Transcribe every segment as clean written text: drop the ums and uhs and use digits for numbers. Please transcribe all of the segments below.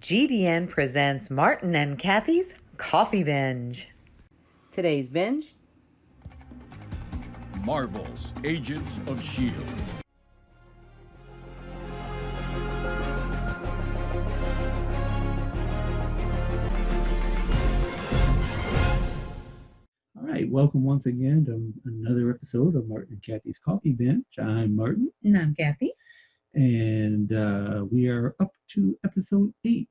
GVN presents Martin and Kathy's Coffee Binge. Today's binge: Marvel's Agents of S.H.I.E.L.D. All right, welcome once again to another episode of Martin and Kathy's Coffee Binge. I'm Martin. And I'm Kathy. And we are up to episode 8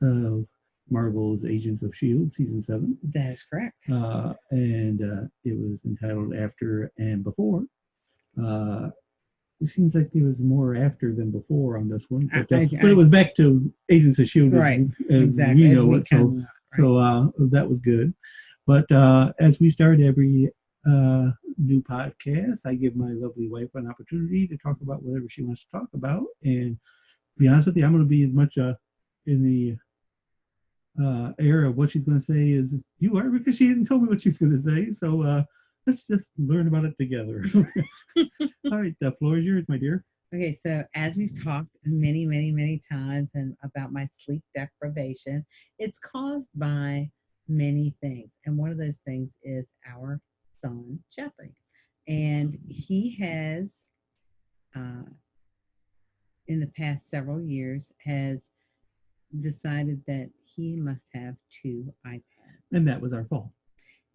of Marvel's Agents of S.H.I.E.L.D. Season 7. That is correct. And it was entitled After and Before. It seems like there was more after than before on this one. But it was back to Agents of S.H.I.E.L.D. Right, as exactly. we know it. So that was good. But as we start every new podcast, I give my lovely wife an opportunity to talk about whatever she wants to talk about. And to be honest with you, I'm going to be as much in the air of what she's going to say as you are, because she hadn't told me what she's going to say. So let's just learn about it together. All right, the floor is yours, my dear. Okay, so as we've talked many times and about my sleep deprivation, it's caused by many things. And one of those things is our son, Jeffrey. And he has, in the past several years, has decided that he must have 2 iPads. And that was our fault.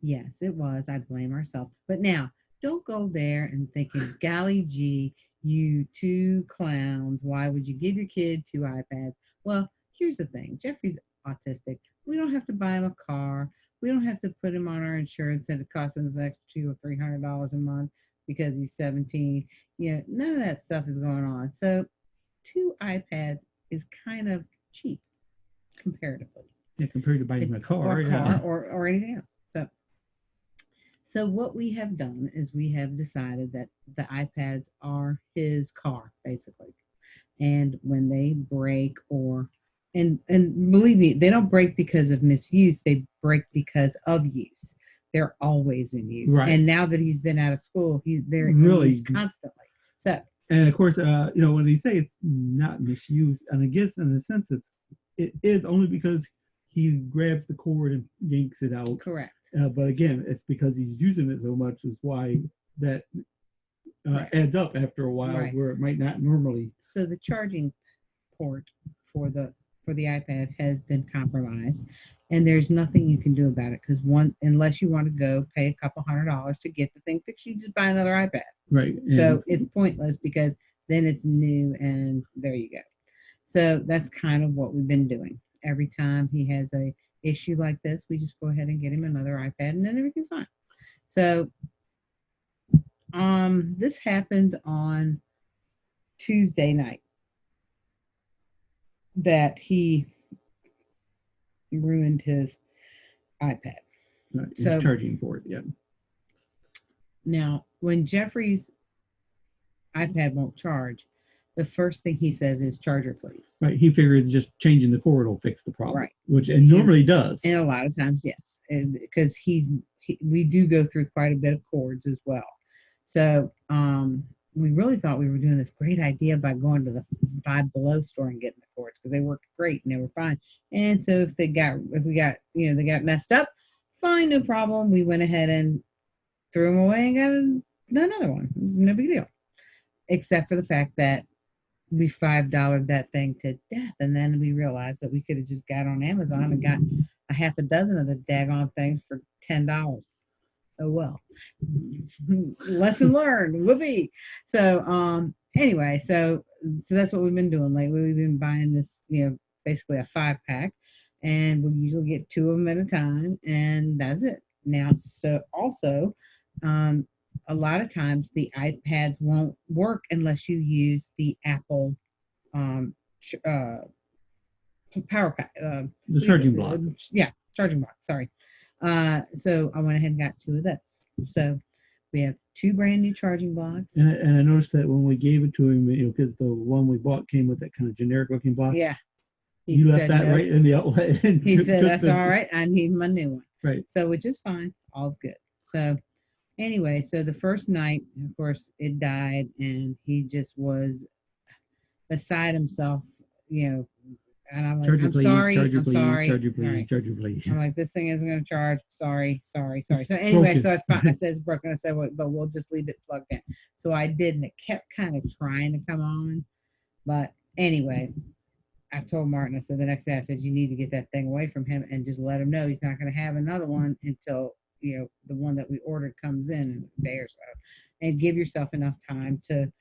Yes, it was. I blame ourselves. But now, don't go there and thinking, golly gee, you 2 clowns, why would you give your kid 2 iPads? Well, here's the thing. Jeffrey's autistic. We don't have to buy him a car. We don't have to put him on our insurance and it costs us extra $200 or $300 a month because he's 17. Yeah, none of that stuff is going on. So 2 iPads is kind of cheap comparatively. Yeah, compared to buying a car. Or anything else. So what we have done is we have decided that the iPads are his car, basically. And when they break and believe me, they don't break because of misuse. They break because of use. They're always in use. Right. And now that he's been out of school, they're really in use constantly. So. And of course, when they say it's not misuse, and I guess in a sense it is only because he grabs the cord and yanks it out. Correct. But again, it's because he's using it so much is why that adds up after a while, right, where it might not normally. So the charging port for the iPad has been compromised, and there's nothing you can do about it because unless you want to go pay a couple $100 to get the thing fixed, you just buy another iPad. Right. So it's pointless because then it's new and there you go. So that's kind of what we've been doing. Every time he has a issue like this, we just go ahead and get him another iPad and then everything's fine. So this happened on Tuesday night that he ruined his iPad. Right, he's charging for it, yeah. Now, when Jeffrey's iPad won't charge, the first thing he says is charger, please. Right. He figures just changing the cord will fix the problem. Right. Which it normally does. And a lot of times, yes. Because we do go through quite a bit of cords as well. So we really thought we were doing this great idea by going to the Five Below store and getting the cords because they worked great and they were fine. And so if they got messed up, fine, no problem. We went ahead and threw them away and got another one. It was no big deal. Except for the fact that we $5'd that thing to death, and then we realized that we could have just got on Amazon and got a half a dozen of the daggone things for $10. Oh well. Lesson learned. Whoopee. So anyway, so that's what we've been doing lately. We've been buying this, basically a 5-pack, and we usually get 2 of them at a time, and that's it. Now, so also, a lot of times the iPads won't work unless you use the Apple power pack. The charging block. Yeah, charging block. Sorry. So I went ahead and got 2 of those. So we have 2 brand new charging blocks. And I noticed that when we gave it to him, because the one we bought came with that kind of generic looking block. Yeah. You left that right in the outlet. He said, that's all right. I need my new one. Right. So which is fine. All's good. So anyway, so the first night, of course, it died, and he just was beside himself, And I'm like, Charger, I'm please. sorry. Charger, I'm please. sorry. Charger, All please. right. Charger, please. I'm like, this thing isn't going to charge. Sorry. So anyway, broken. so I said it's broken. I said, well, but we'll just leave it plugged in. So I did, and it kept kind of trying to come on. But anyway, I told Martin, I said the next day, I said, you need to get that thing away from him and just let him know he's not going to have another one until, the one that we ordered comes in a day or so. And give yourself enough time to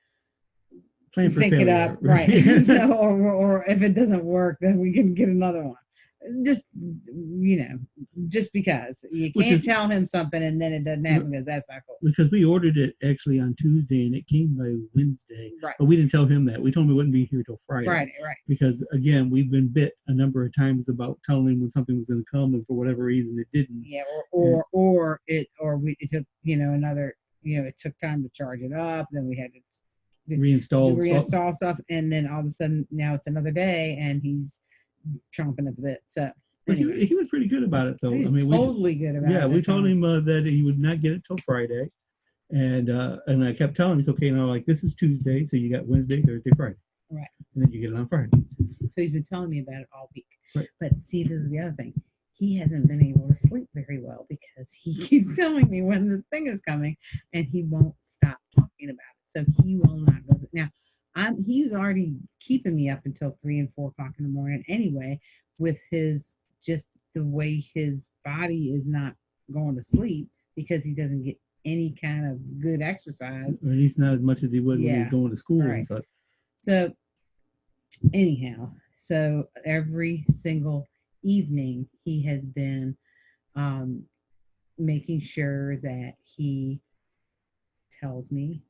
Plan for think failure. it up. Right. So, or if it doesn't work, then we can get another one. Just, just because. You can't tell him something and then it doesn't happen because that's not cool. Because we ordered it actually on Tuesday and it came by Wednesday. Right. But we didn't tell him that. We told him it wouldn't be here till Friday. Friday, right. Because again, we've been bit a number of times about telling him when something was going to come and for whatever reason it didn't. Yeah, it took, another, it took time to charge it up. Then we had to reinstall stuff. And then all of a sudden now it's another day and he's chomping at the bit. So anyway. He was pretty good about it though. He was totally good about it. Yeah, we told him that he would not get it till Friday. And I kept telling him, it's okay now, like this is Tuesday, so you got Wednesday, Thursday, Friday. Right. And then you get it on Friday. So he's been telling me about it all week. Right. But see, this is the other thing. He hasn't been able to sleep very well because he keeps telling me when this thing is coming and he won't stop talking about it. So he will not go. Now, he's already keeping me up until 3 and 4 o'clock in the morning anyway, with just the way his body is not going to sleep because he doesn't get any kind of good exercise. Or at least not as much as he would when he was going to school right. and such. So anyhow, every single evening he has been making sure that he tells me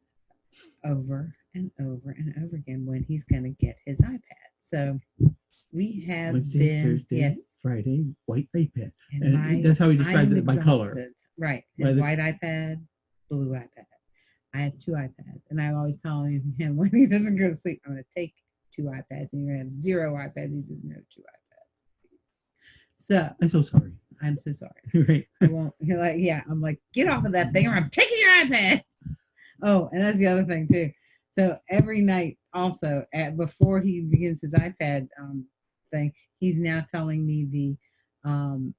over and over and over again when he's going to get his iPad. So we have Wednesday, Thursday, Friday, white iPad. And that's how he describes it by color. Right. His white iPad, blue iPad. I have 2 iPads. And I'm always telling him when he doesn't go to sleep, I'm going to take 2 iPads and you're going to have 0 iPads. He says, no, 2 iPads. So I'm so sorry. I'm so sorry. Right. I won't. You're like, yeah. I'm like, get off of that thing or I'm taking your iPad. Oh, and that's the other thing too. So every night also before he begins his iPad thing, he's now telling me the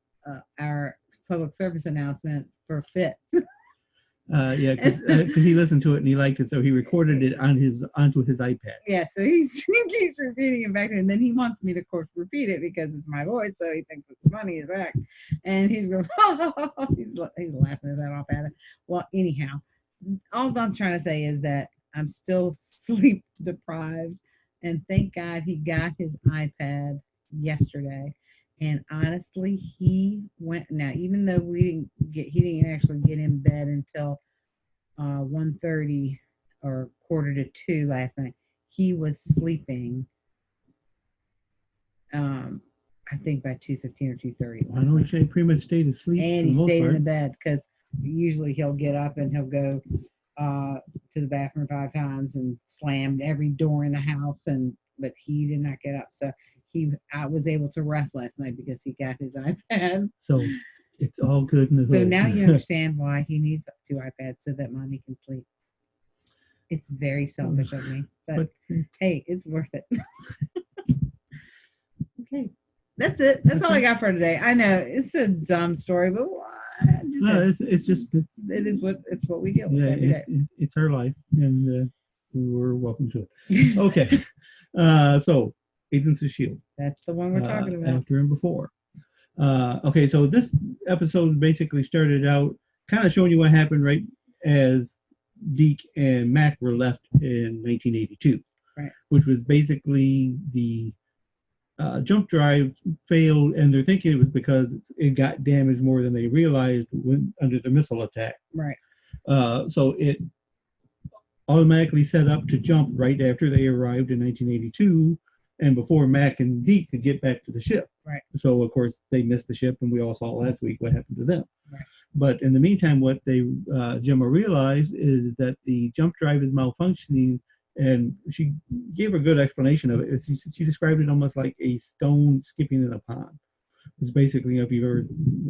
our public service announcement for FIT. Yeah, because he listened to it and he liked it, so he recorded it onto his iPad. Yeah, so he keeps repeating it back to me, and then he wants me to, of course, repeat it because it's my voice, so he thinks it's funny as heck. And he's going, he's laughing his head off at it. Well, anyhow, all I'm trying to say is that I'm still sleep deprived, and thank God he got his iPad yesterday. And honestly, he went now, even though he didn't actually get in bed until 1:30 or 1:45 last night. He was sleeping, I think by 2:15 or 2:30. I know he pretty much stayed asleep. And he stayed in the bed because usually he'll get up and he'll go to the bathroom 5 times and slammed every door in the house, but he did not get up. So I was able to rest last night because he got his iPad. So it's all good in the hood. So now you understand why he needs 2 iPads so that mommy can sleep. It's very selfish of me, but hey, it's worth it. Okay, that's it. That's all I got for today. I know it's a dumb story, but it's what we deal with every day. It's our life, and we're welcome to it. Okay, so Agents of S.H.I.E.L.D. That's the one we're talking about. After and before. Okay, so this episode basically started out kind of showing you what happened right as Deke and Mac were left in 1982, right? Which was basically the jump drive failed, and they're thinking it was because it got damaged more than they realized under the missile attack. Right. So it automatically set up to jump right after they arrived in 1982. And before Mac and Deke could get back to the ship. Right. So, of course, they missed the ship, and we all saw last week what happened to them. Right. But in the meantime, what Gemma realized is that the jump drive is malfunctioning, and she gave a good explanation of it. She described it almost like a stone skipping in a pond. It's basically, if you've ever,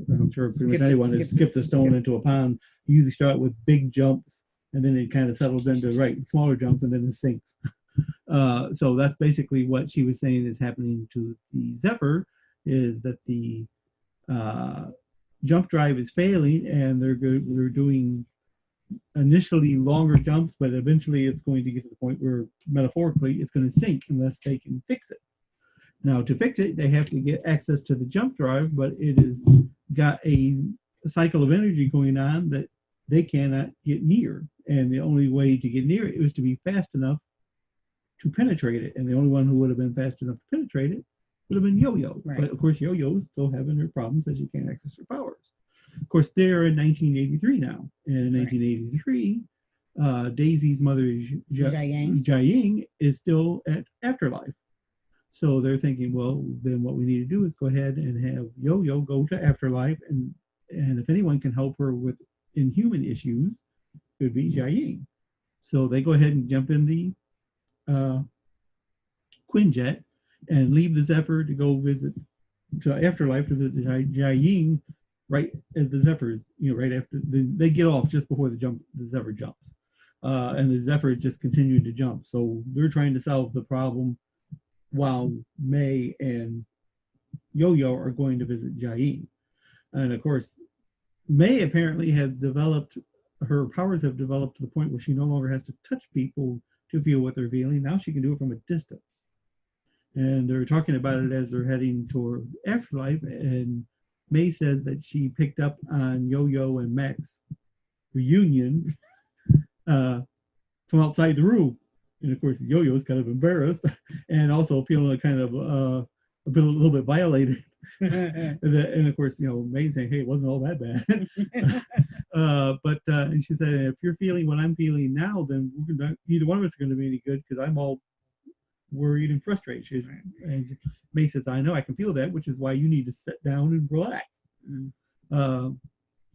I'm sure pretty much anyone has skipped a stone into a pond, you usually start with big jumps, and then it kind of settles into smaller jumps, and then it sinks. So that's basically what she was saying is happening to the Zephyr, is that the jump drive is failing, and they're doing initially longer jumps, but eventually it's going to get to the point where metaphorically it's going to sink unless they can fix it. Now, to fix it, they have to get access to the jump drive, but it has got a cycle of energy going on that they cannot get near. And the only way to get near it was to be fast enough to penetrate it. And the only one who would have been fast enough to penetrate it would have been Yo-Yo. Right. But of course, Yo-Yo is still having her problems as she can't access her powers. Of course, they're in 1983 now. And in 1983, Daisy's mother, Jiaying, is still at Afterlife. So they're thinking, well, then what we need to do is go ahead and have Yo-Yo go to Afterlife, and if anyone can help her with inhuman issues, it would be Jiaying. So they go ahead and jump in the Quinjet and leave the Zephyr to go visit to Afterlife to visit Jiaying right as the Zephyr, right after they get off just before the Zephyr jumps. And the Zephyr is just continuing to jump. So they're trying to solve the problem while May and Yo-Yo are going to visit Jiaying. And of course, May apparently has developed, her powers have developed to the point where she no longer has to touch people to feel what they're feeling. Now she can do it from a distance. And they're talking about it as they're heading toward Afterlife. And May says that she picked up on Yo-Yo and Mac's reunion from outside the room. And of course, Yo-Yo is kind of embarrassed and also feeling kind of a little bit violated. And of course, May saying, "Hey, it wasn't all that bad." And she said, "If you're feeling what I'm feeling now, then neither one of us are going to be any good because I'm all worried and frustrated." And May says, "I know, I can feel that, which is why you need to sit down and relax."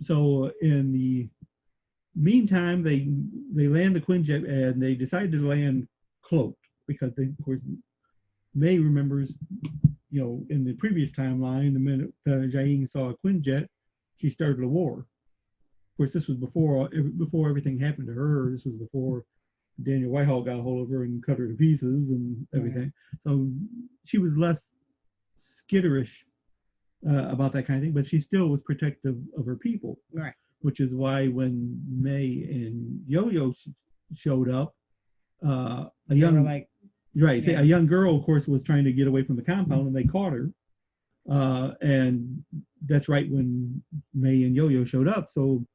So in the meantime, they land the Quinjet and they decide to land cloaked because of course, May remembers, in the previous timeline, the minute Jiaying saw a Quinjet, she started a war. Of course, this was before everything happened to her. This was before Daniel Whitehall got a hold of her and cut her to pieces and everything. So she was less skitterish about that kind of thing, but she still was protective of her people. Right. Which is why when May and Yo-Yo showed up, a young girl, of course, was trying to get away from the compound, and they caught her. And that's right when May and Yo-Yo showed up. So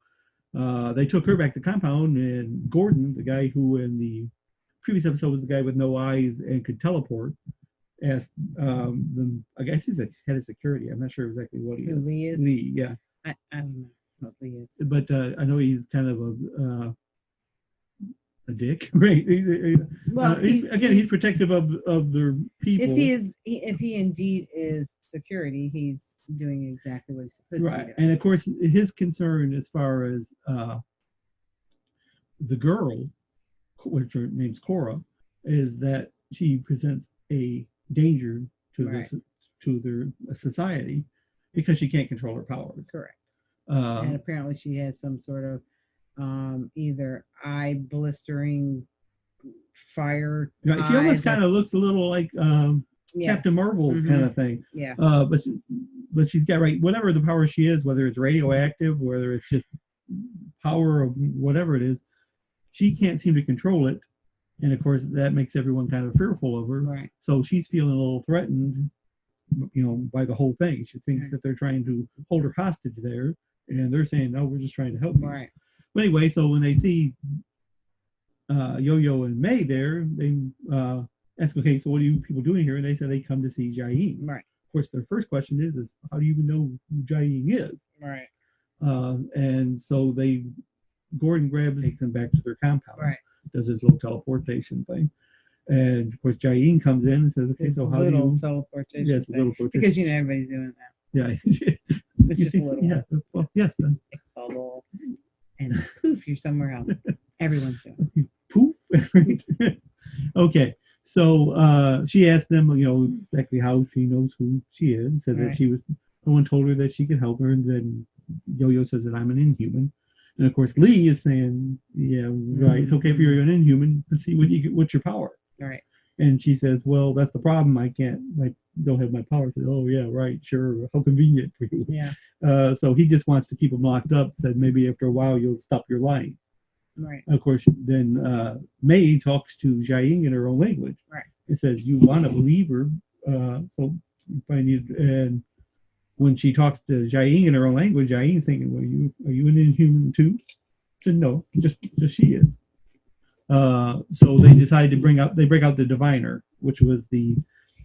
they took her back to the compound, and Gordon, the guy who in the previous episode was the guy with no eyes and could teleport, asked them, I guess he's head of security. I'm not sure exactly what he is. Lee is? Lee, yeah. I don't know what Lee is. But I know he's kind of a dick, right? Well, he's protective of their people. If he indeed is security, he's doing exactly what he's supposed to be doing. And of course, his concern as far as the girl, which her name's Cora, is that she presents a danger to their society because she can't control her powers. Correct. And apparently she has some sort of either eye blistering fire. Right. She almost kind of looks a little like Captain Marvel's kind of thing. Yeah. But she's got whatever the power she is, whether it's radioactive, whether it's just power or whatever it is, she can't seem to control it. And of course, that makes everyone kind of fearful of her. Right. So she's feeling a little threatened, by the whole thing. She thinks that they're trying to hold her hostage there, and they're saying, "No, we're just trying to help you." Right. But anyway, so when they see Yo-Yo and May there, they ask, "Okay, so what are you people doing here?" And they say they come to see Jiaying. Right. Of course, their first question is how do you even know who Jiaying is? Right. And so Gordon takes them back to their compound. Right. Does his little teleportation thing. And of course, Jiaying comes in and says, "Okay, it's so how do you?" Teleportation. Yes, a little teleportation. Because everybody's doing that. Yeah. It's just a little. Yeah. Well, yes. Bubble, and poof, you're somewhere else. Everyone's doing it. Poof. Okay. So she asked them, exactly how she knows who she is. Said that no one told her that she could help her. And then Yo-Yo says that I'm an inhuman. And of course, Lee is saying, "Yeah, right. It's okay if you're an inhuman. Let's see what's your power." Right. And she says, well, that's the problem. I don't have my power. I said, oh, yeah, right, sure. How convenient for you. Yeah. So he just wants to keep them locked up. Said maybe after a while you'll stop your lying. Right. Of course, then May talks to Jiaying in her own language. Right. It says, you want to believe her. So you probably need, and when she talks to Jiaying in her own language, Jiaying's thinking, well, are you an inhuman too? I said, no, just she is. So they decide to break out the diviner, which was the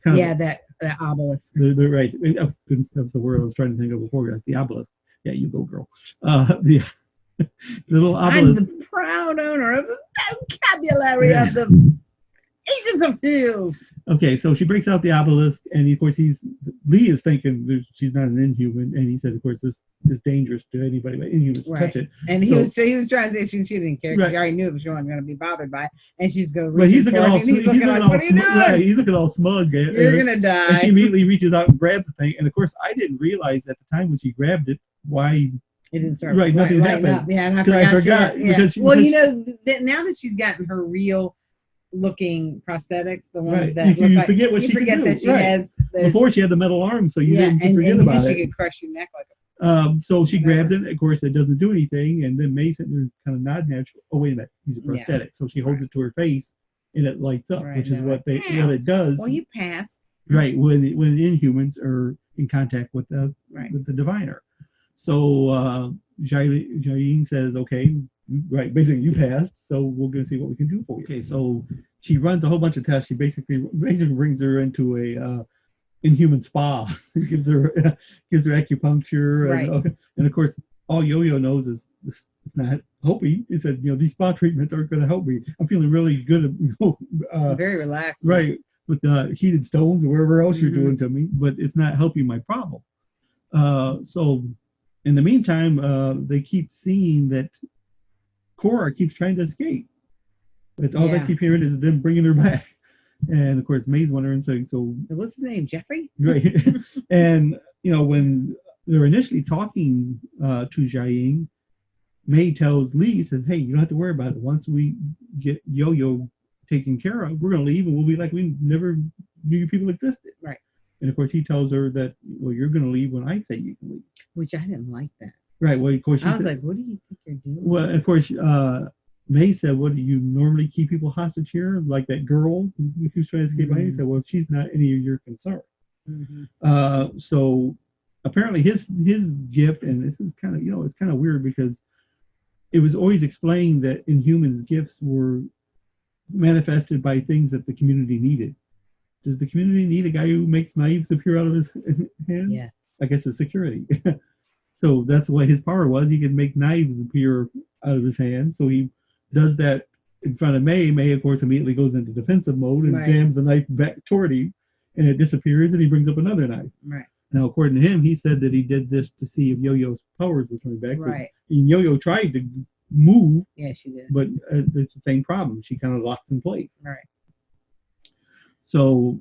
kind of that obelisk. the right. That was the word I was trying to think of before. That's the obelisk. Yeah, you go, girl. The little obelisk. I'm the proud owner of the vocabulary of the Agents of Shield. Okay, so she breaks out the obelisk, and of course Lee is thinking she's not an inhuman, and he said, of course, this is dangerous to anybody, but inhumans touch it. And he was trying to say she didn't care because she already knew she wasn't going to be bothered by it, and she's going to. But he's looking all he's looking all smug. You're gonna die. And she immediately reaches out and grabs the thing, and of course, I didn't realize at the time when she grabbed it why. It didn't start. Right, nothing happened. Yeah, and I forgot. Because now that she's gotten her real looking prosthetics, the one that you forget what she forget that she has. Before she had the metal arm, so you didn't forget about it. She could crush your neck like so she grabs it. Of course, it doesn't do anything, and then Mason is kind of nodding at her. Oh, wait a minute, he's a prosthetic. So she holds it to her face, and it lights up, which is what it does. Well, you passed. Right, when inhumans are in contact with the diviner. So Jailin says, okay, right, basically you passed, so we're going to see what we can do for you. Okay, so she runs a whole bunch of tests. She basically brings her into a inhuman spa. gives her acupuncture, and of course all Yo-Yo knows is it's not helping. He said, these spa treatments aren't going to help me. I'm feeling really good. Very relaxed. Right, with the heated stones or wherever else you're doing to me, but it's not helping my problem. So in the meantime, they keep seeing that Cora keeps trying to escape. But all they keep hearing is them bringing her back. And of course, May's wondering, so what's his name? Jeffrey? Right. And, when they're initially talking to Jiaying, May tells Lee, says, hey, you don't have to worry about it. Once we get Yo-Yo taken care of, we're going to leave and we'll be like we never knew you people existed. Right. And of course, he tells her that, well, you're going to leave when I say you can leave. Which I didn't like that. Right. Well, of course, I was like, what do you think you're doing? Well, of course, May said, what do you normally keep people hostage here? Like that girl who's trying to escape behind you? He said, well, she's not any of your concern. So apparently his gift, and this is kind of, it's kind of weird because it was always explained that Inhumans' gifts were manifested by things that the community needed. Does the community need a guy who makes knives appear out of his hands? Yes. I guess it's security. So that's what his power was. He could make knives appear out of his hands. So he does that in front of May. May, of course, immediately goes into defensive mode and jams the knife back toward him, and it disappears, and he brings up another knife. Right. Now, according to him, he said that he did this to see if Yo-Yo's powers were coming back. Right. And Yo-Yo tried to move. Yeah, she did. But it's the same problem. She kind of locks in place. Right. So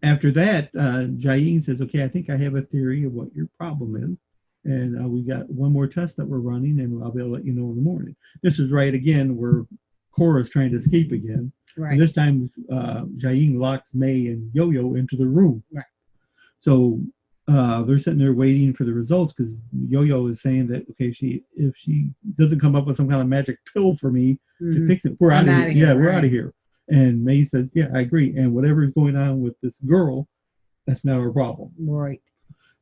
after that, Jiaying says, okay, I think I have a theory of what your problem is. And we got one more test that we're running, and I'll be able to let you know in the morning. This is right again where Cora's trying to escape again. Right. And this time, Jiaying locks May and Yo-Yo into the room. Right. So they're sitting there waiting for the results because Yo-Yo is saying that, okay, if she doesn't come up with some kind of magic pill for me to fix it, we're out of here. Yeah, we're out of here. And May says, yeah, I agree. And whatever is going on with this girl, that's not our problem. Right.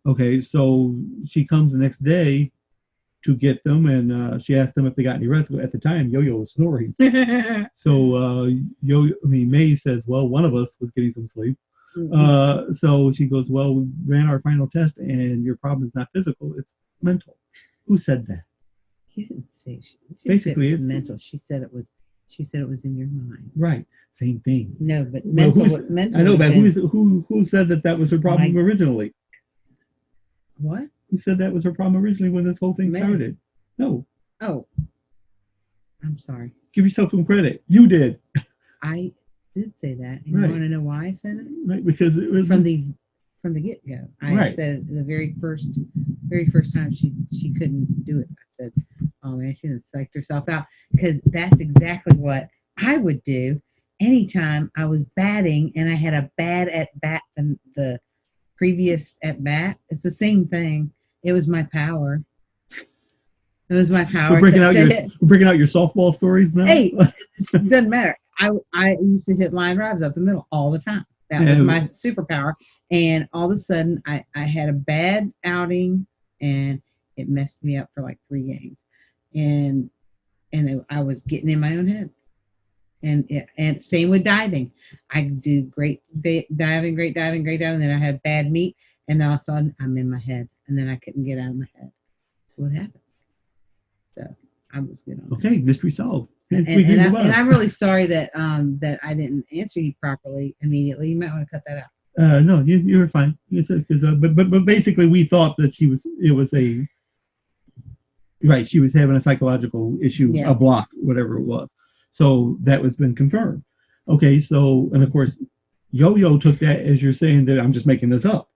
Okay, so she comes the next day to get them, and she asked them if they got any rest. At the time, Yo-Yo was snoring. So May says, well, one of us was getting some sleep. So she goes, well, we ran our final test, and your problem is not physical, it's mental. Who said that? He didn't say. She Basically, said it was mental. She said it was in your mind. Right. Same thing. No, but mental. I know, but who said that was her problem originally? What? Who said that was her problem originally when this whole thing started? No. Oh. I'm sorry. Give yourself some credit. You did. I did say that. And you want to know why I said it? Right, because it was from the get-go. I said the very first time she couldn't do it. I said, oh man, she done psyched herself out, because that's exactly what I would do. anytime I was batting and I had a bad at bat than the previous at bat, it's the same thing. It was my power. It was my power. We're breaking out your softball stories now. Hey, it doesn't matter. I used to hit line drives up the middle all the time. That was my superpower. And all of a sudden, I had a bad outing, and it messed me up for like 3 games. And I was getting in my own head. And same with diving. I do great diving, great diving, great diving. Then I had bad meat, and all of a sudden I'm in my head, and then I couldn't get out of my head. That's what happened. So I was good on Okay, mystery solved. and I'm really sorry that that I didn't answer you properly immediately. You might want to cut that out. No, you were fine. You said but basically we thought that she was having a psychological issue, a block, whatever it was. So that was been confirmed. Okay, so and of course, Yo-Yo took that as you're saying that I'm just making this up.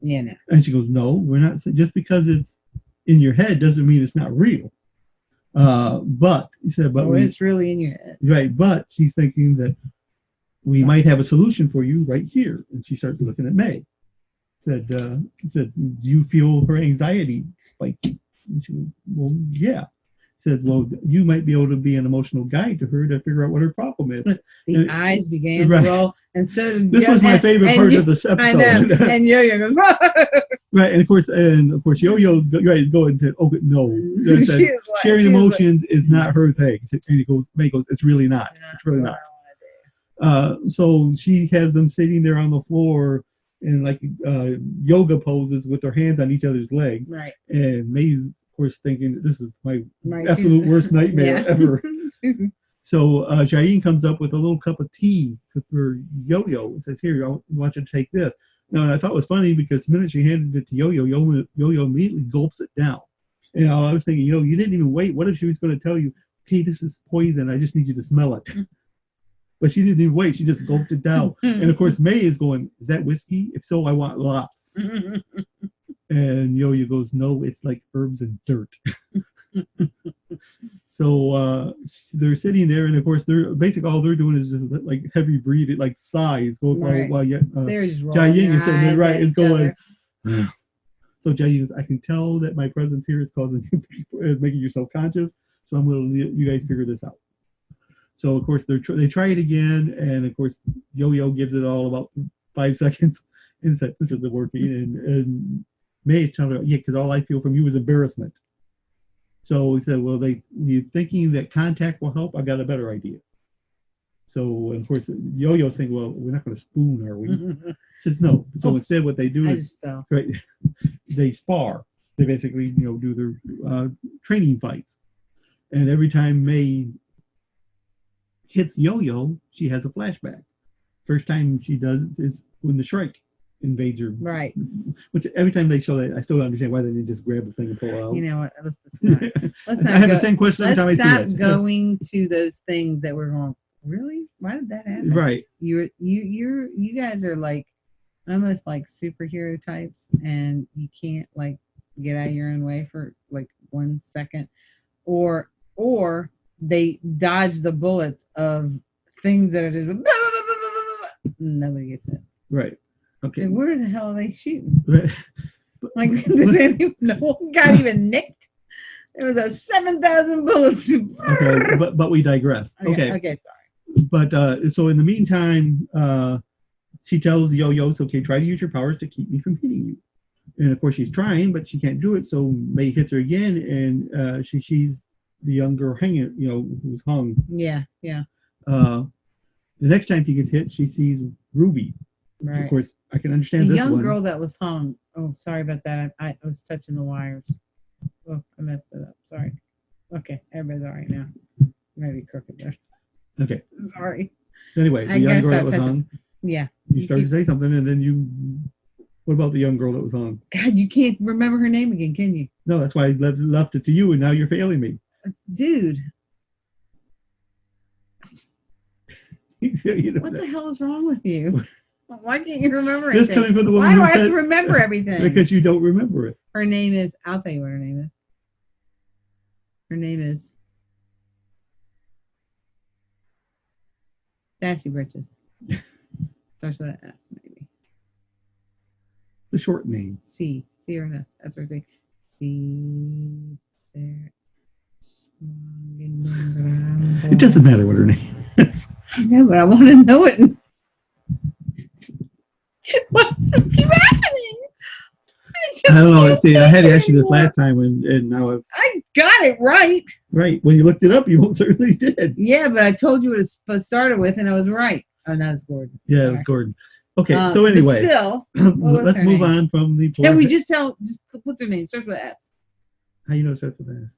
Yeah, no. And she goes, no, we're not. Just because it's in your head doesn't mean it's not real. But he said, it's really in your head, right? But she's thinking that we might have a solution for you right here. And she started looking at May. Said, do you feel her anxiety spiking? And she goes, well, yeah. Says, well, you might be able to be an emotional guide to her to figure out what her problem is. The eyes began to roll, and so did this was my favorite part of this episode. I know, and Yo-Yo goes, right, and of course, Yo-Yo's going and said, "Oh no, sharing emotions is not her thing." And May goes, "It's really not. It's really not." So she has them sitting there on the floor in like yoga poses with their hands on each other's legs, right? And May's, of course, thinking this is my absolute worst nightmare ever. So Jaeen comes up with a little cup of tea for Yo-Yo and says, "Here, I want you to take this." Now, and I thought it was funny because the minute she handed it to Yo-Yo, Yo-Yo immediately gulps it down. And I was thinking, you didn't even wait. What if she was going to tell you, "Okay, this is poison. I just need you to smell it." But she didn't even wait. She just gulped it down. And of course, May is going, "Is that whiskey? If so, I want lots." And Yo-Yo goes, "No, it's like herbs and dirt." So they're sitting there, and of course, they're basically all they're doing is just like heavy breathing, like sighs. While Jaeen is sitting there, right, is going. So Jaeen goes, "I can tell that my presence here is making you self-conscious. So I'm going to let you guys figure this out." So of course they try it again, and of course Yo-Yo gives it all about 5 seconds, and said, "This isn't working." And May is telling her, "Yeah, because all I feel from you is embarrassment." So he said, "Well, we're thinking that contact will help. I got a better idea." So, and of course, Yo-Yo's thinking, "Well, we're not going to spoon, are we?" He says, "No." So instead, what they do is they spar. They basically, do their training fights. And every time May hits Yo-Yo, she has a flashback. First time she does it is when the Shrike invades her. Right. Which every time they show that, I still don't understand why they didn't just grab the thing and pull it out. You know what? Let's not I have the same question every time I see it. Let's stop going to those things that we're going, really? Why did that happen? Right. You guys are like almost like superhero types, and you can't like get out of your own way for like 1 second, or they dodge the bullets of things that are just nobody gets it. Right. Okay. And where the hell are they shooting? Like, no one got even nicked. There was a 7,000 bullets. Okay, but we digress. Okay, sorry. But so in the meantime, she tells Yo-Yo, "It's okay, try to use your powers to keep me from hitting you." And of course, she's trying, but she can't do it. So May hits her again, and she's the young girl hanging, who's hung. Yeah. The next time she gets hit, she sees Ruby. Right. Of course, I can understand the this young one. girl that was hung. Oh, sorry about that. I was touching the wires. Oh, I messed it up. Sorry. Okay, everybody's all right now. Maybe crooked there. Okay. Sorry. Anyway, the young girl that was hung. Yeah. You started to say something, and then you. What about the young girl that was hung? God, you can't remember her name again, can you? No, that's why I left it to you, and now you're failing me. Dude. What the hell is wrong with you? Why can't you remember it? This coming from the woman. Why do I have to remember everything? Because you don't remember it. Her name is. I'll tell you what her name is. Her name is. Fancy britches. Starts with an S, maybe. The short name. C. C or an S. S or C. C. There. It doesn't matter what her name is. I know, but I want to know it. What keep happening? I don't know. See, I had to ask you this last time, and now I've. I got it right. Right. When you looked it up, you certainly did. Yeah, but I told you what it started with, and I was right. Oh, that was Gordon. Yeah, Sorry. it was Gordon. Okay, so anyway, but still, what was let's her move name? on from the. Can we just tell? Just what's her name? Starts with S. How you know it starts with S?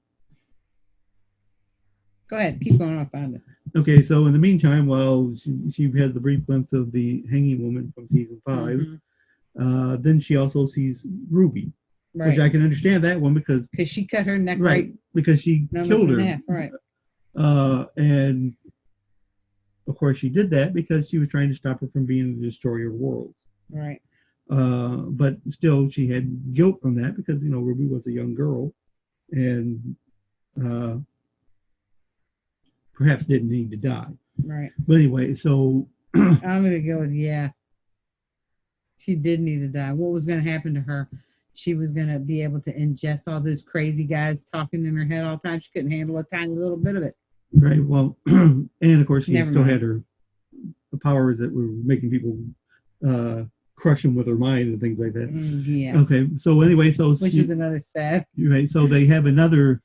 Go ahead. Keep going. I'll find it. Okay, so in the meantime, while she has the brief glimpse of the hanging woman from season 5, Mhm. then she also sees Ruby, which Right. I can understand that one because Because she cut her neck right because she killed her, half. Right. and of course she did that because she was trying to stop her from being the destroyer of worlds. Right. But still, she had guilt from that because Ruby was a young girl, and perhaps didn't need to die. Right. But anyway, so I'm gonna go with yeah. She did need to die. What was gonna happen to her? She was gonna be able to ingest all those crazy guys talking in her head all the time. She couldn't handle a tiny little bit of it. right, well, and of course she Never still mind. had the powers that were making people crush them with her mind and things like that. Yeah. Okay, so anyway, Which is another sad. right, so they have another.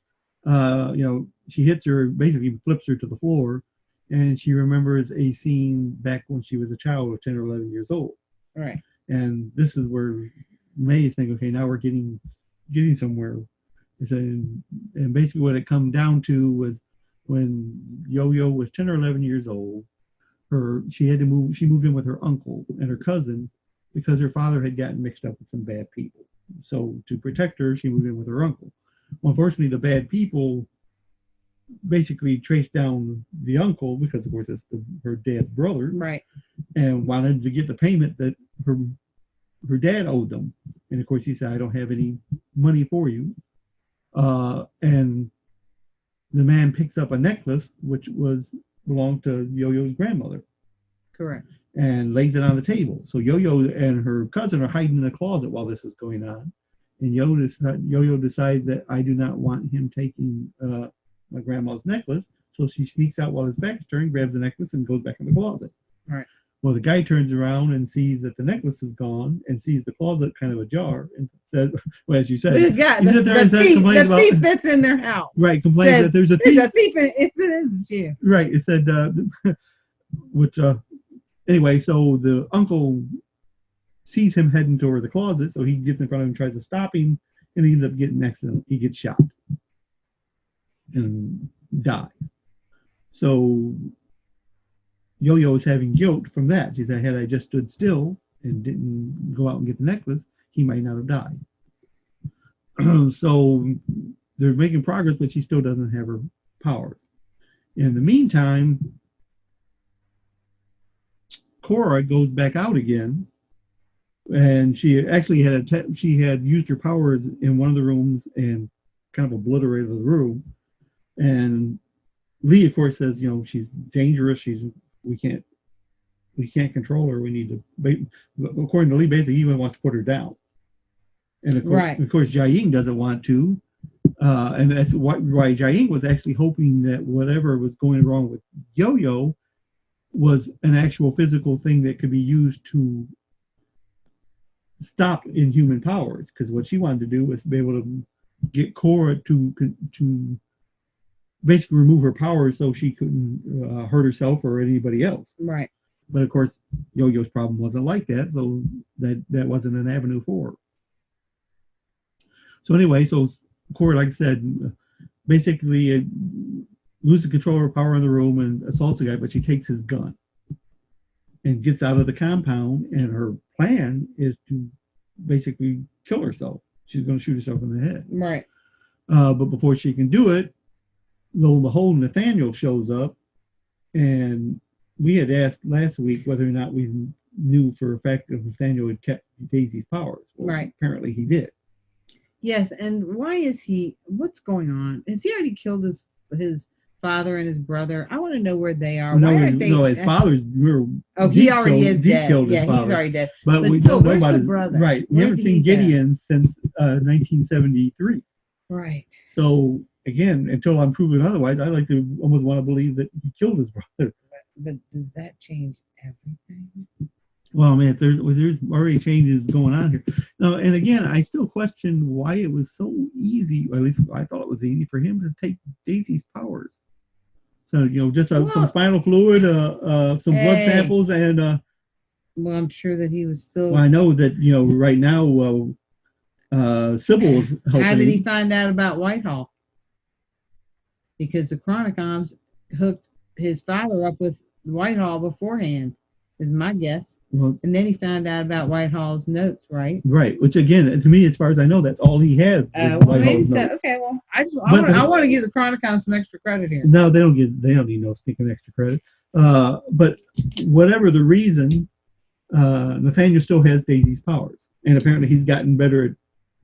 She hits her, basically flips her to the floor, and she remembers a scene back when she was a child of 10 or 11 years old. Right. And this is where May is thinking, okay, now we're getting somewhere. And basically what it come down to was when Yo-Yo was 10 or 11 years old, she moved in with her uncle and her cousin because her father had gotten mixed up with some bad people. So to protect her, she moved in with her uncle. Well, unfortunately, the bad people basically traced down the uncle because, of course, it's her dad's brother, Right. and wanted to get the payment that her dad owed them. And of course, he said, "I don't have any money for you." And the man picks up a necklace which belonged to Yo-Yo's grandmother Correct. and lays it on the table. So Yo-Yo and her cousin are hiding in a closet while this is going on. And Yo-Yo decides that I do not want him taking my grandma's necklace. So she sneaks out while his back is turned, grabs the necklace, and goes back in the closet. Right. Well, the guy turns around and sees that the necklace is gone and sees the closet kind of ajar. And says, well, as you said, the thief that's in their house. Right, complains says, that there's a There's thief. a thief in it. It's you. Right, it said, which, anyway, so the uncle sees him heading toward the closet, so he gets in front of him, tries to stop him, and he ends up getting next to him. He gets shot and dies. So Yo-Yo is having guilt from that. She said, had I just stood still and didn't go out and get the necklace, he might not have died. So they're making progress, but she still doesn't have her power. In the meantime, Cora goes back out again, and she actually she had used her powers in one of the rooms and kind of obliterated the room. And Lee, of course, says, she's dangerous. We can't control her. We need to. According to Lee, basically, he even wants to put her down. And of course, Jiaying doesn't want to. And that's why Jiaying was actually hoping that whatever was going wrong with Yo-Yo was an actual physical thing that could be used to stop inhuman powers. Because what she wanted to do was be able to get Cora to basically remove her powers so she couldn't hurt herself or anybody else. Right. But of course, Yo-Yo's problem wasn't like that, so that wasn't an avenue for her. So anyway, so Cora, like I said, basically loses control of her power in the room and assaults a guy, but she takes his gun and gets out of the compound, and her plan is to basically kill herself. She's going to shoot herself in the head. Right. But before she can do it, lo and behold, Nathaniel shows up, and we had asked last week whether or not we knew for a fact if Nathaniel had kept Daisy's powers. Well, right. Apparently he did. Yes, and why is he? What's going on? Has he already killed his father and his brother. I want to know where they are. No, Why aren't they? no, his father's. Oh, he already is Deep dead. killed his Yeah, father. he's already dead. But we still, don't know where's about the his brother? right. We Where haven't did seen he go? Gideon since 1973. Right. So again, until I'm proven otherwise, I like to almost want to believe that he killed his brother. But does that change everything? Well, man, there's already changes going on here. No, and again, I still question why it was so easy. Or at least I thought it was easy for him to take Daisy's powers. So just some spinal fluid, some blood samples, and well, I'm sure that he was still. well, I know that right now Sybil was helping. How did he find out about Whitehall? Because the Chronicons hooked his father up with Whitehall beforehand, is my guess. Well, and then he found out about Whitehall's notes, right? Right, which again, to me, as far as I know, that's all he had. Well, maybe so. Okay, well, I want to give the Chronicons some extra credit here. No, they don't need no stinking extra credit. But whatever the reason, Nathaniel still has Daisy's powers, and apparently he's gotten better at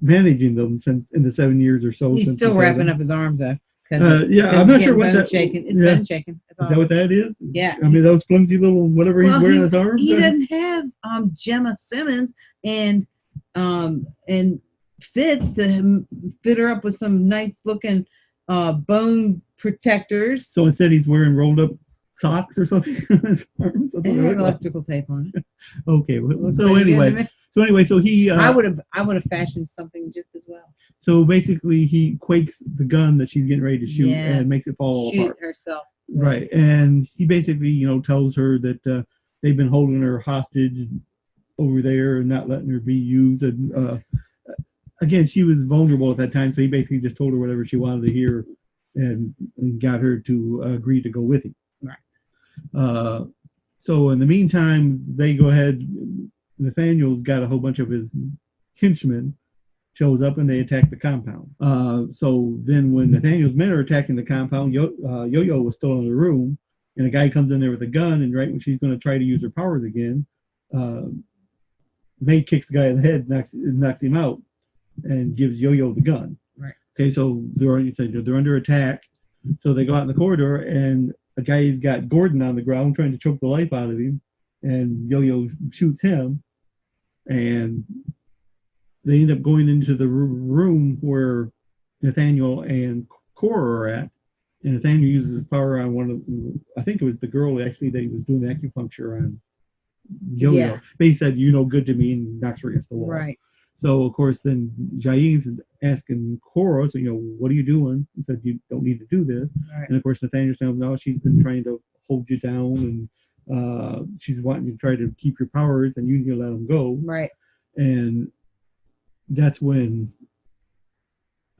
managing them since in the 7 years or so. He's still wrapping up his arms though. Yeah, I'm not sure what that. Shaking. It's bone shaking. Is that what that is? Yeah. I mean, those flimsy little whatever he's wearing on his arms. He doesn't have Gemma Simmons and Fitz to fit her up with some nice looking bone protectors. So instead, he's wearing rolled up socks or something on his arms. It has electrical tape on it. Okay. Well, so he. I would have fashioned something just as well. So basically, he quakes the gun that she's getting ready to shoot and makes it fall apart. Shoot herself. Right, and he basically, tells her that they've been holding her hostage over there and not letting her be used. And again, she was vulnerable at that time, so he basically just told her whatever she wanted to hear, and got her to agree to go with him. Right. So in the meantime, they go ahead. Nathaniel's got a whole bunch of his henchmen shows up and they attack the compound. So then when Nathaniel's men are attacking the compound, Yo-Yo was still in the room, and a guy comes in there with a gun, and right when she's going to try to use her powers again, May kicks the guy in the head, knocks him out, and gives Yo-Yo the gun. Right. Okay, so they're under attack. So they go out in the corridor, and a guy's got Gordon on the ground trying to choke the life out of him, and Yo-Yo shoots him, and they end up going into the room where Nathaniel and Cora are at, and Nathaniel uses his power on one of, I think it was the girl actually that he was doing the acupuncture on Yo-Yo. Yeah. But he said, good to me, and knocks her against the wall. Right. So, of course, then Jaing's asking Cora, so, what are you doing? He said, you don't need to do this. Right. And, of course, Nathaniel's telling him, no, she's been trying to hold you down, and she's wanting you to try to keep your powers, and you need to let them go. Right. And that's when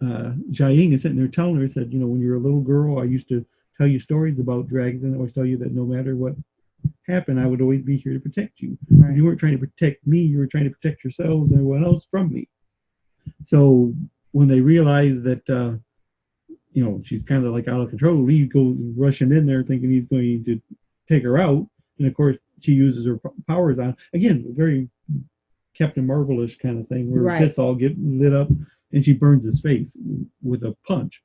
Jiaying is sitting there telling her, said, when you were a little girl, I used to tell you stories about dragons, and I always tell you that no matter what happened, I would always be here to protect you. Right. You weren't trying to protect me, you were trying to protect yourselves and everyone else from me. So when they realize that, she's kind of like out of control, Lee goes rushing in there thinking he's going to take her out. And of course, she uses her powers on, again, very Captain Marvel-ish kind of thing, where fists all get lit up and she burns his face with a punch.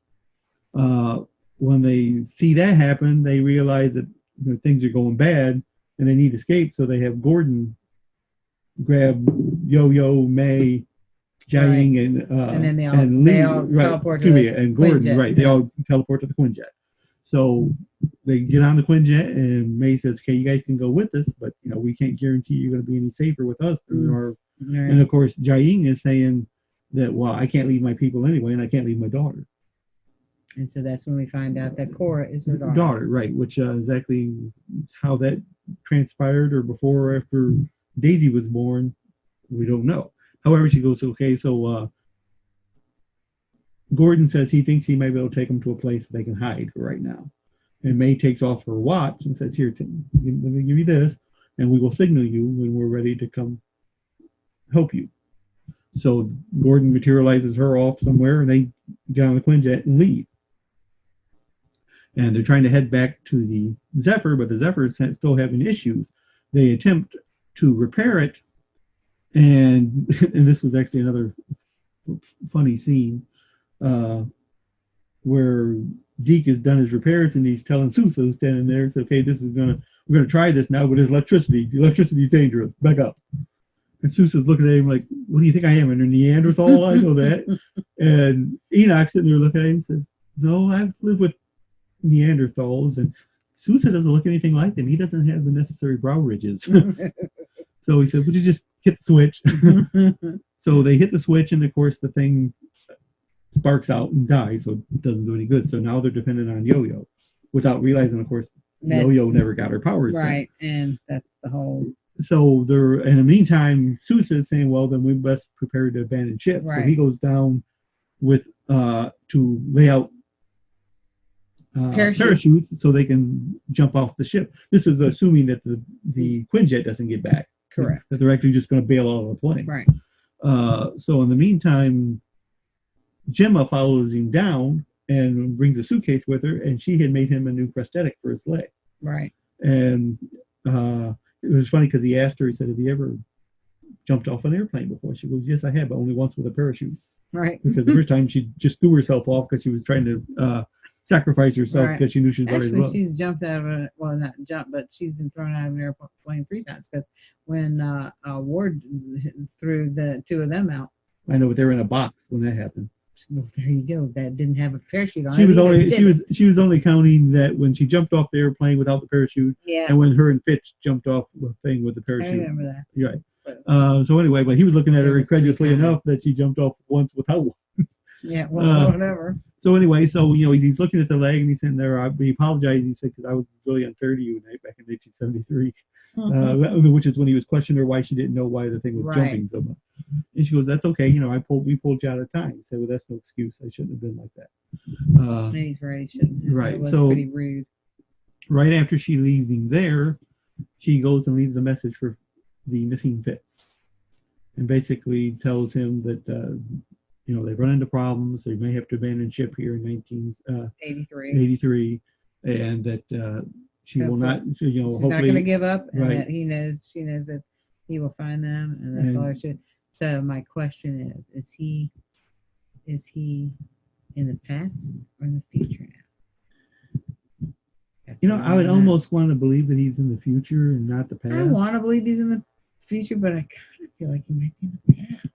When they see that happen, they realize that things are going bad and they need to escape. So they have Gordon grab Yo-Yo, May, Jiaying, and then they all teleport to the and Gordon, Quinjet. right? They all teleport to the Quinjet. So they get on the Quinjet, and May says, "Okay, you guys can go with us, but we can't guarantee you're going to be any safer with us than you are." Right. And of course, Jiaying is saying that, "Well, I can't leave my people anyway, and I can't leave my daughter." And so that's when we find out that Cora is her daughter. Daughter, right? Which exactly how that transpired, or before or after Daisy was born, we don't know. However, she goes, "Okay, so." Gordon says he thinks he may be able to take them to a place they can hide for right now. And May takes off her watch and says, "Here, let me give you this, and we will signal you when we're ready to come help you." So Gordon materializes her off somewhere, and they get on the Quinjet and leave. And they're trying to head back to the Zephyr, but the Zephyr is still having issues. They attempt to repair it, and this was actually another funny scene. Where Deke has done his repairs, and he's telling Sousa, who's standing there, says, okay, we're gonna try this now, but it's electricity. The electricity is dangerous. Back up. And Sousa's looking at him like, what do you think I am, a Neanderthal? I know that. And Enoch's sitting there looking at him and says, no, I've lived with Neanderthals, and Sousa doesn't look anything like them. He doesn't have the necessary brow ridges. So he said, would you just hit the switch? So they hit the switch, and of course the thing sparks out and dies, so it doesn't do any good. So now they're dependent on Yo-Yo, without realizing, of course, Yo-Yo never got her powers right, back. and that's the whole. So they're, in the meantime, Sousa is saying, well, then we best prepare to abandon ship. Right. So he goes down with to lay out parachutes so they can jump off the ship. This is assuming that the Quinjet doesn't get back. Correct. That they're actually just going to bail out of the plane. Right. So in the meantime, Gemma follows him down and brings a suitcase with her, and she had made him a new prosthetic for his leg. Right. And it was funny because he asked her, he said, have you ever jumped off an airplane before? She goes, yes, I have, but only once with a parachute. Right. Because the first time she just threw herself off because she was trying to sacrifice herself because she knew she was already Actually, she's jumped out of a, well, not jumped, but she's been thrown out of an airplane 3 times because when Ward threw the 2 of them out. I know, but they were in a box when that happened. Well, there you go. That didn't have a parachute on She it. She was only counting that when she jumped off the airplane without the parachute, yeah, and when her and Fitch jumped off the thing with the I parachute. remember that. You're right. So anyway, but he was looking at her incredulously enough that she jumped off once without one. Yeah, well, whatever. So anyway, so he's looking at the leg and he's sitting there. He apologized. He said, because I was really unfair to you back in 1973, which is when he was questioning her why she didn't know why the thing was jumping so much. And she goes, "That's okay. We pulled you out of time." He said, "Well, that's no excuse. I shouldn't have been like that." And he's right. Shouldn't have. Right. It was So pretty rude. Right after she leaves him there, she goes and leaves a message for the missing Fitz, and basically tells him that they've run into problems. They may have to abandon ship here in 1983, and that she will not. She's hopefully not going to give up, and right. that she knows that he will find them, and that's all I should. So my question is he in the past or in the future now? I would almost want to believe that he's in the future and not the past. I want to believe he's in the future, but I kind of feel like he might be in the past.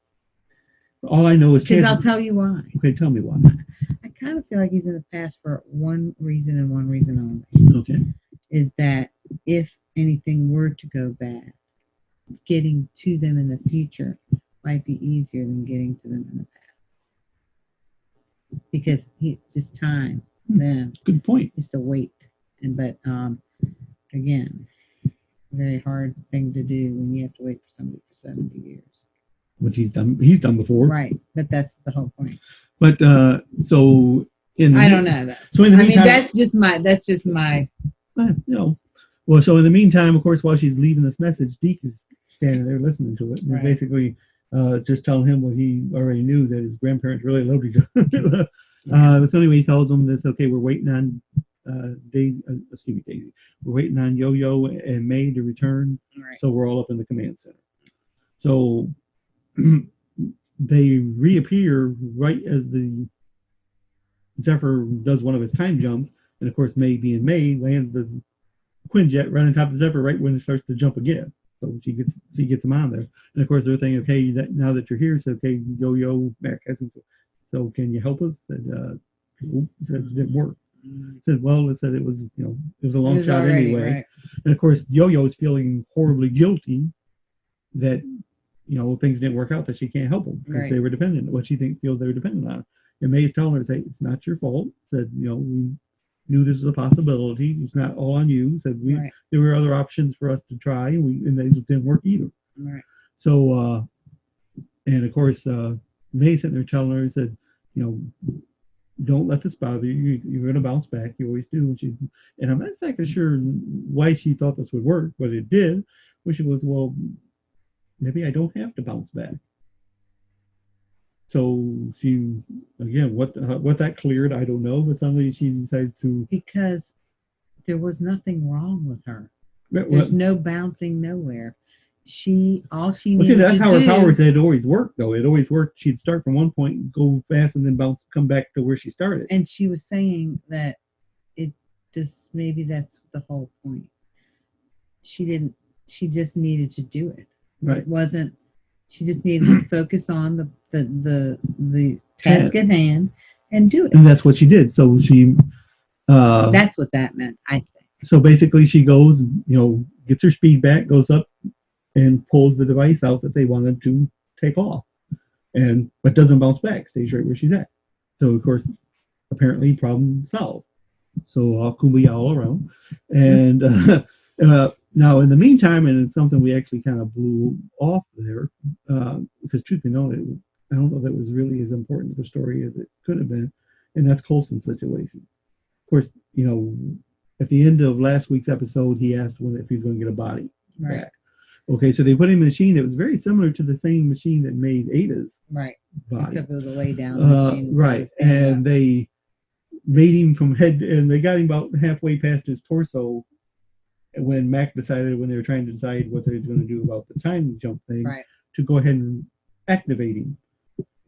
All I know is because I'll tell you why. Okay, tell me why. I kind of feel like he's in the past for one reason and one reason only. Okay. Is that if anything were to go bad, getting to them in the future might be easier than getting to them in the past. Because it's just time then. Good point. Just to wait. But again, very hard thing to do when you have to wait for somebody for 70 years. Which he's done before. Right, but that's the whole point. But so I don't know that. So in the meantime, that's just my. Well, so in the meantime, of course, while she's leaving this message, Deke is standing there listening to it, and basically just telling him what he already knew, that his grandparents really loved each other. So anyway, he tells them this. Okay, we're waiting on Daisy. We're waiting on Yo-Yo and May to return. Right. So we're all up in the command center. So they reappear right as the Zephyr does one of its time jumps, and of course May being May lands the Quinjet right on top of the Zephyr right when it starts to jump again. So she gets them on there, and of course they're thinking, okay, now that you're here, so okay, Yo-Yo back has him. So can you help us? Said it didn't work. Said, well, it said it was a long shot already, anyway. Right. And of course Yo-Yo is feeling horribly guilty that things didn't work out, that she can't help them because they were dependent. What she feels they were dependent on. And May's telling her, say, it's not your fault. Said, we knew this was a possibility. It's not all on you. Said there were other options for us to try, and they didn't work either. Right. So, and of course, May's sitting there telling her, said, don't let this bother you. You're going to bounce back. You always do. And I'm not exactly sure why she thought this would work, but it did. Which was, well, maybe I don't have to bounce back. So she, again, what that cleared, I don't know. But suddenly she decides to, because there was nothing wrong with her. There's no bouncing nowhere. all she Well, see, needed that's to how her do. powers had always worked, though. It always worked. She'd start from one point, and go fast, and then bounce, come back to where she started. And she was saying that it just maybe that's the whole point. She didn't. She just needed to do it. Right. It wasn't. She just needed to focus on the task at hand and do it. And that's what she did. So she. That's what that meant, I think. So basically, she goes, gets her speed back, goes up, and pulls the device out that they wanted to take off, but doesn't bounce back, stays right where she's at. So of course, apparently, problem solved. So kumbaya all around. And now, in the meantime, and it's something we actually kind of blew off there, because truth be known, I don't know if that was really as important to the story as it could have been, and that's Coulson's situation. Of course, at the end of last week's episode, he asked if he's going to get a body back. Okay, so they put him in a machine that was very similar to the same machine that made Ada's body. Except it was a lay down machine. Right, and they made him from head, and they got him about halfway past his torso when Mac decided, when they were trying to decide what they were going to do about the time jump thing, to go ahead and activate him.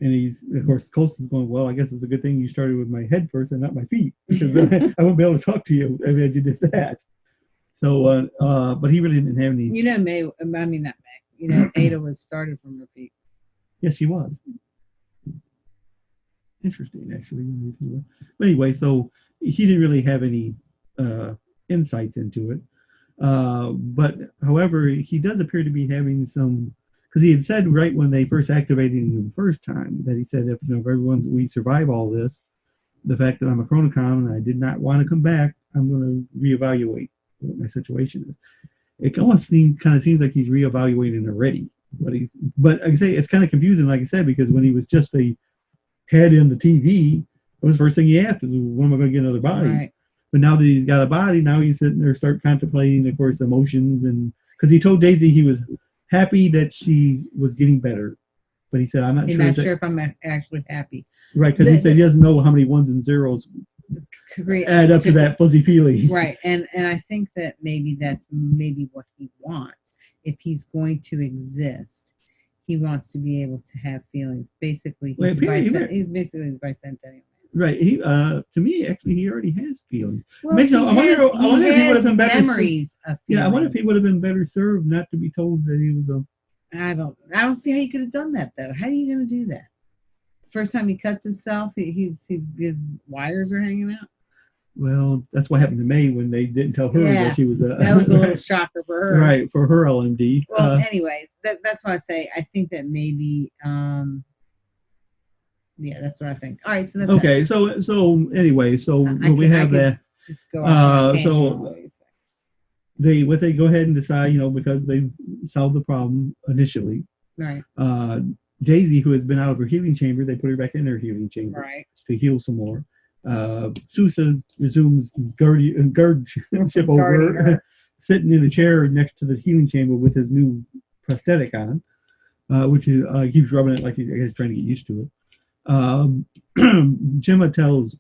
And he's, of course, Coulson's going, well, I guess it's a good thing you started with my head first and not my feet, because I won't be able to talk to you if you did that. So, but he really didn't have any. Not May. Ada was started from her feet. Yes, she was. Interesting, actually. But anyway, so he didn't really have any insights into it. But, however, he does appear to be having some. Because he had said right when they first activated him the first time that he said, if we survive all this, the fact that I'm a chronocom and I did not want to come back, I'm going to reevaluate what my situation is. It almost kind of seems like he's reevaluating already. But like I say, it's kind of confusing, like I said, because when he was just a head in the TV, it was the first thing he asked is, when am I going to get another body? Right. But now that he's got a body, now he's sitting there, start contemplating, of course, emotions, and because he told Daisy he was happy that she was getting better, but he said, I'm not sure if I'm actually happy. Right, because he said he doesn't know how many ones and zeros add up to that fuzzy feeling. Right, and I think that maybe that's what he wants. If he's going to exist, he wants to be able to have feelings. Basically, he's basically his bicentennial. Right. He, to me, actually, he already has feelings. Well, I wonder if he would have been better. Memories of feelings. Yeah, I wonder if he would have been better served not to be told that he was a. I don't see how he could have done that though. How are you going to do that? First time he cuts himself, his wires are hanging out. Well, that's what happened to May when they didn't tell her that she was a. That was a little shocker for her. Right, for her LMD. Well, anyway, that's why I say I think that maybe. Yeah, that's what I think. All right, so that's okay. So anyway, we have that. Just go on what they go ahead and decide, because they solved the problem initially. Right. Daisy, who has been out of her healing chamber, they put her back in her healing chamber to heal some more. Sousa resumes guardianship over her, sitting in a chair next to the healing chamber with his new prosthetic on, which is keeps rubbing it like he's trying to get used to it. Gemma tells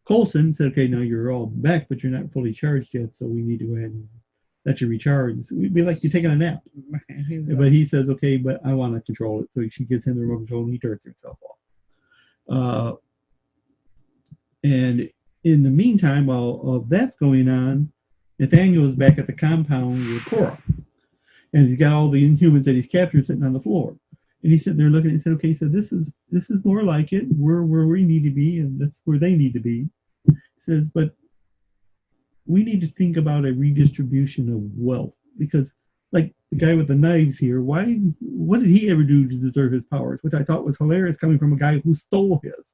Coulson, said, okay, now you're all back, but you're not fully charged yet, so we need to go ahead and let you recharge. It'd be like you're taking a nap. But he says, okay, but I want to control it. So she gives him the remote control and he turns himself off. And in the meantime, while that's going on, Nathaniel is back at the compound with Cora. And he's got all the Inhumans that he's captured sitting on the floor. And he's sitting there looking and said, okay, so this is more like it. We're where we need to be, and that's where they need to be. He says, but we need to think about a redistribution of wealth, because like the guy with the knives here, what did he ever do to deserve his powers? Which I thought was hilarious, coming from a guy who stole his.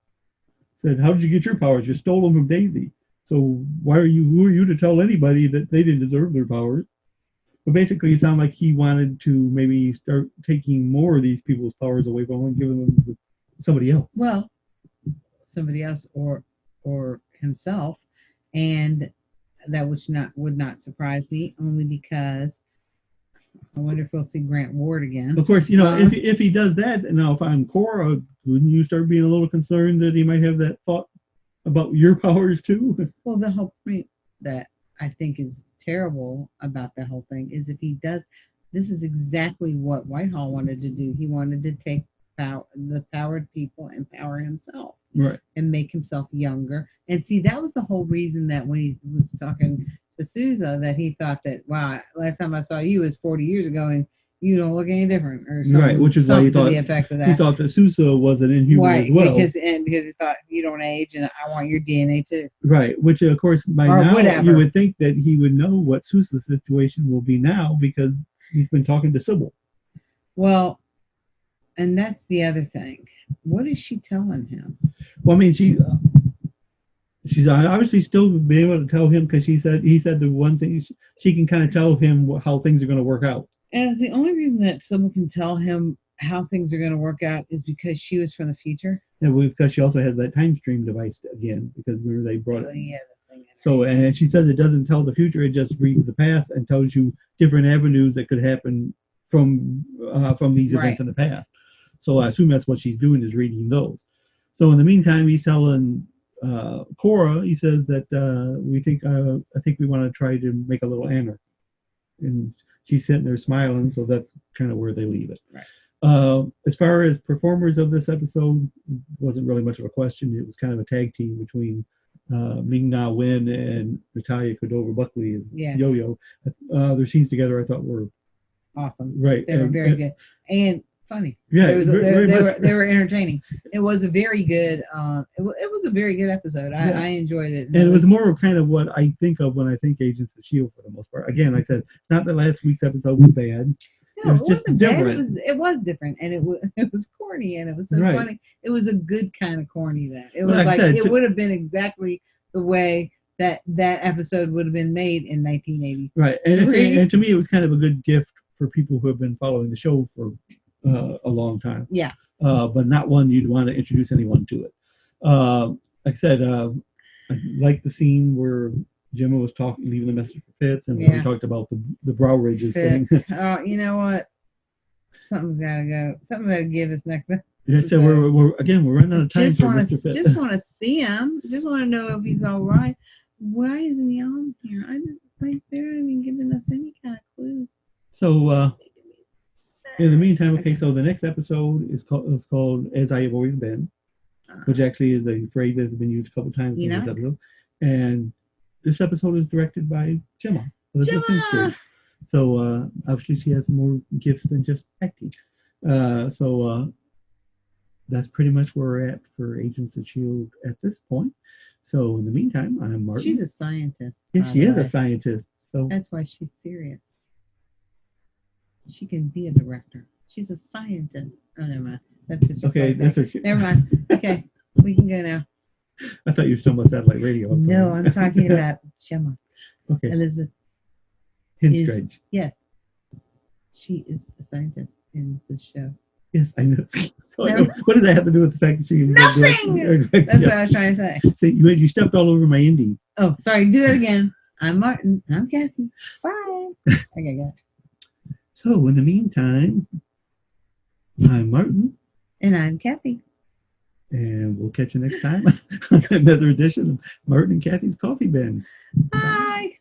Said, how did you get your powers? You stole them from Daisy. So who are you to tell anybody that they didn't deserve their powers? But basically, it sounded like he wanted to maybe start taking more of these people's powers away from them and giving them to somebody else. Well, somebody else or himself, and that would not surprise me, only because I wonder if we'll see Grant Ward again. Of course, if he does that, now if I'm Cora, wouldn't you start being a little concerned that he might have that thought about your powers too? Well, the whole point that I think is terrible about that whole thing is if he does, this is exactly what Whitehall wanted to do. He wanted to take the powered people and power himself Right. and make himself younger. And see, that was the whole reason that when he was talking to Sousa, that he thought that, wow, last time I saw you was 40 years ago and you don't look any different, or something, Right, which is why he something to thought the effect of he that. thought that Sousa was an inhuman Right, as well. because he thought you don't age and I want your DNA too. Right, which of course by Or now whatever. you would think that he would know what Sousa's situation will be now because he's been talking to Sybil. Well, and that's the other thing. What is she telling him? Well, I mean, she's obviously still being able to tell him because he said the one thing she can kind of tell him how things are going to work out. And it's the only reason that someone can tell him how things are going to work out is because she was from the future. And because she also has that time stream device again, because remember they brought it. Yeah, the thing. So, and she says it doesn't tell the future; it just reads the past and tells you different avenues that could happen from these events in the past. So I assume that's what she's doing, is reading those. So in the meantime, he's telling Cora, he says that I think we want to try to make a little anarchy, and she's sitting there smiling. So that's kind of where they leave it. Right. As far as performers of this episode, wasn't really much of a question. It was kind of a tag team between Ming Na Wen and Natalia Cordova Buckley as Yo-Yo. Their scenes together I thought were awesome. Right. They were very good and funny. Yeah, they were entertaining. It was a very good. It was a very good episode. I enjoyed it. And it was more of kind of what I think of when I think Agents of S.H.I.E.L.D. for the most part. Again, like I said, not that last week's episode was bad. No, it was just different. Bad. It was different, and it was corny, and it was so funny. It was a good kind of corny. That it was it would have been exactly the way that episode would have been made in 1980. Right, and to me, it was kind of a good gift for people who have been following the show for a long time. Yeah. But not one you'd want to introduce anyone to it. Like I said, I like the scene where Gemma was leaving the message for Fitz, and we talked about the brow ridges thing. Oh, you know what? Something's gotta go. Something gotta give us next time. Yeah, so we're running out of time for Mr. Fitz. Just want to see him. Just want to know if he's all right. Why isn't he on here? I just think they're not even giving us any kind of clues. So in the meantime, okay, so the next episode is called As I Have Always Been, which actually is a phrase that's been used a couple times in this episode. And this episode is directed by Gemma. So obviously she has more gifts than just acting. So that's pretty much where we're at for Agents of S.H.I.E.L.D. at this point. So in the meantime, I'm Martin. She's a scientist. Yes, she is a scientist. So that's why she's serious. She can be a director. She's a scientist. Oh, never mind. That's just okay. Never mind. Okay, we can go now. I thought you were still about satellite radio. No, I'm talking about Gemma. Okay. Elizabeth Hinstridge. Yes. She is a scientist in this show. Yes, I know. So what does that have to do with the fact that she is nothing? That's what I was trying to say. So you stepped all over my ending. Oh, sorry. Do that again. I'm Martin. I'm Kathy. Bye. Okay, got it. So in the meantime, I'm Martin. And I'm Kathy. And we'll catch you next time on another edition of Martin and Kathy's Coffee Binge. Bye.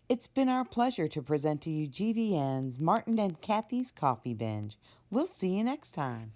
It's been our pleasure to present to you GVN's Martin and Kathy's Coffee Binge. We'll see you next time.